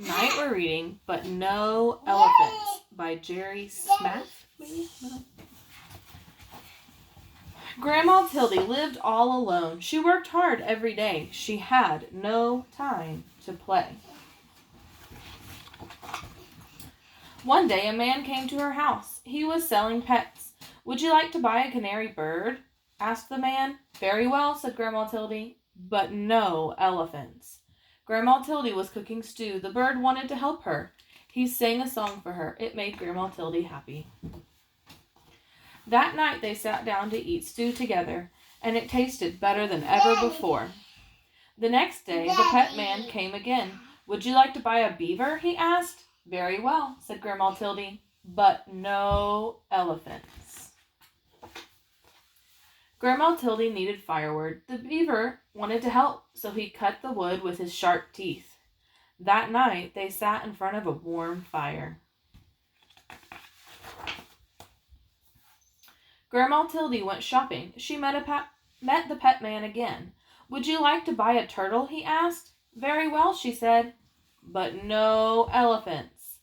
Tonight we're reading But No Elephants by Jerry Smath. Grandma Tildy lived all alone. She worked hard every day. She had no time to play. One day a man came to her house. He was selling pets. "Would you like to buy a canary bird?" asked the man. "Very well," said Grandma Tildy, "but no elephants." Grandma Tildy was cooking stew. The bird wanted to help her. He sang a song for her. It made Grandma Tildy happy. That night they sat down to eat stew together, and it tasted better than ever before. The next day the pet man came again. "Would you like to buy a beaver?" he asked. "Very well," said Grandma Tildy, "but no elephants." Grandma Tildy needed firewood. The beaver wanted to help, so he cut the wood with his sharp teeth. That night they sat in front of a warm fire. Grandma Tildy went shopping. She met the pet man again. "Would you like to buy a turtle?" he asked. "Very well," she said, "but no elephants."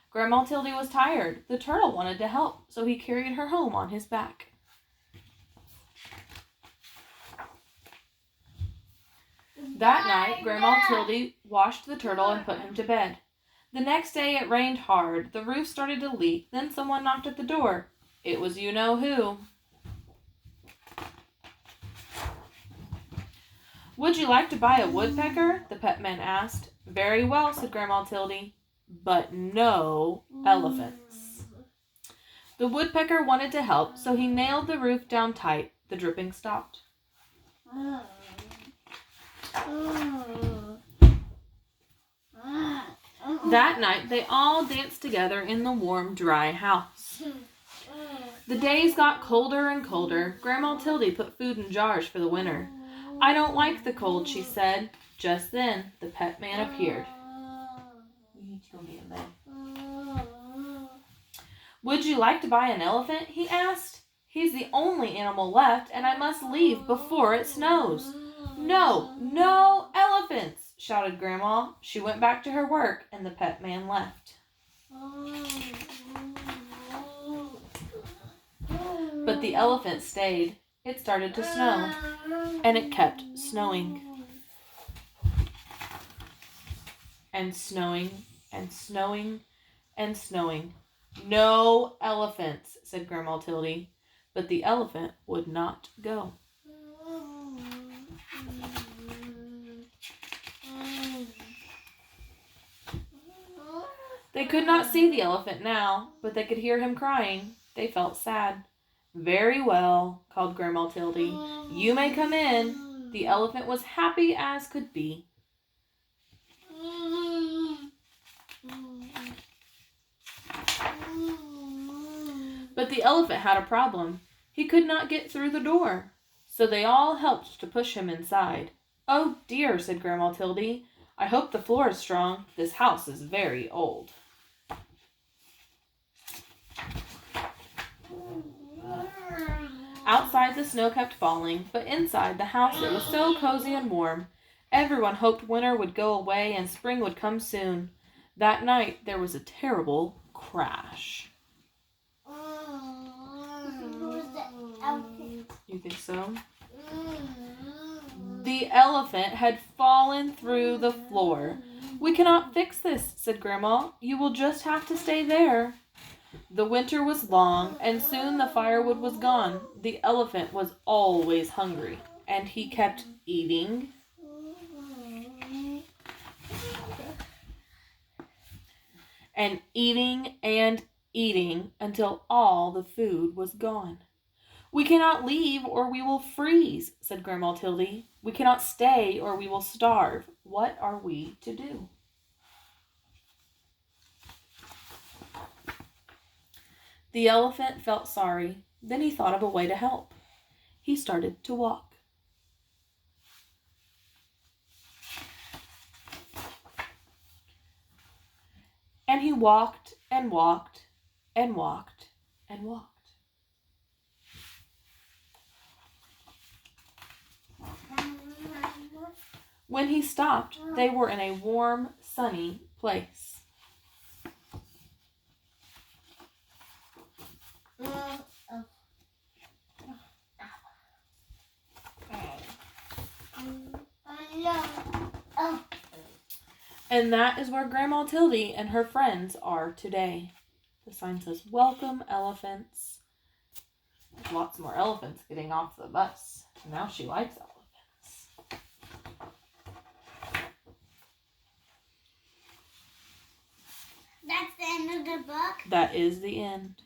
Grandma Tildy was tired. The turtle wanted to help, so he carried her home on his back. That night, Grandma Tildy washed the turtle and put him to bed. The next day it rained hard. The roof started to leak. Then someone knocked at the door. It was you-know-who. "Would you like to buy a woodpecker?" the pet man asked. "Very well," said Grandma Tildy, "but no elephants." The woodpecker wanted to help, so he nailed the roof down tight. The dripping stopped. That night they all danced together in the warm, dry house. The days got colder and colder. Grandma Tildy put food in jars for the winter. "I don't like the cold," she said. Just then the pet man appeared. "Would you like to buy an elephant?" he asked. "He's the only animal left, and I must leave before it snows." "No, no elephants!" shouted Grandma. She went back to her work, and the pet man left. But the elephant stayed. It started to snow, and it kept snowing. And snowing, and snowing, and snowing. "No elephants," said Grandma Tildy, but the elephant would not go. They could not see the elephant now, but they could hear him crying. They felt sad. "Very well," called Grandma Tildy. "You may come in." The elephant was happy as could be. But the elephant had a problem. He could not get through the door. So they all helped to push him inside. "Oh dear," said Grandma Tildy. "I hope the floor is strong. This house is very old." Outside the snow kept falling, but inside the house it was so cozy and warm. Everyone hoped winter would go away and spring would come soon. That night there was a terrible crash. You think so? The elephant had fallen through the floor. "We cannot fix this," said Grandma. "You will just have to stay there." The winter was long, and soon the firewood was gone. The elephant was always hungry, and he kept eating and eating and eating until all the food was gone. "We cannot leave or we will freeze," said Grandma Tildy. "We cannot stay or we will starve. What are we to do?" The elephant felt sorry. Then he thought of a way to help. He started to walk. And he walked and walked and walked and walked. When he stopped, they were in a warm, sunny place. And that is where Grandma Tildy and her friends are today. The sign says, "Welcome, elephants." There's lots more elephants getting off the bus. Now she likes elephants. That's the end of the book? That is the end.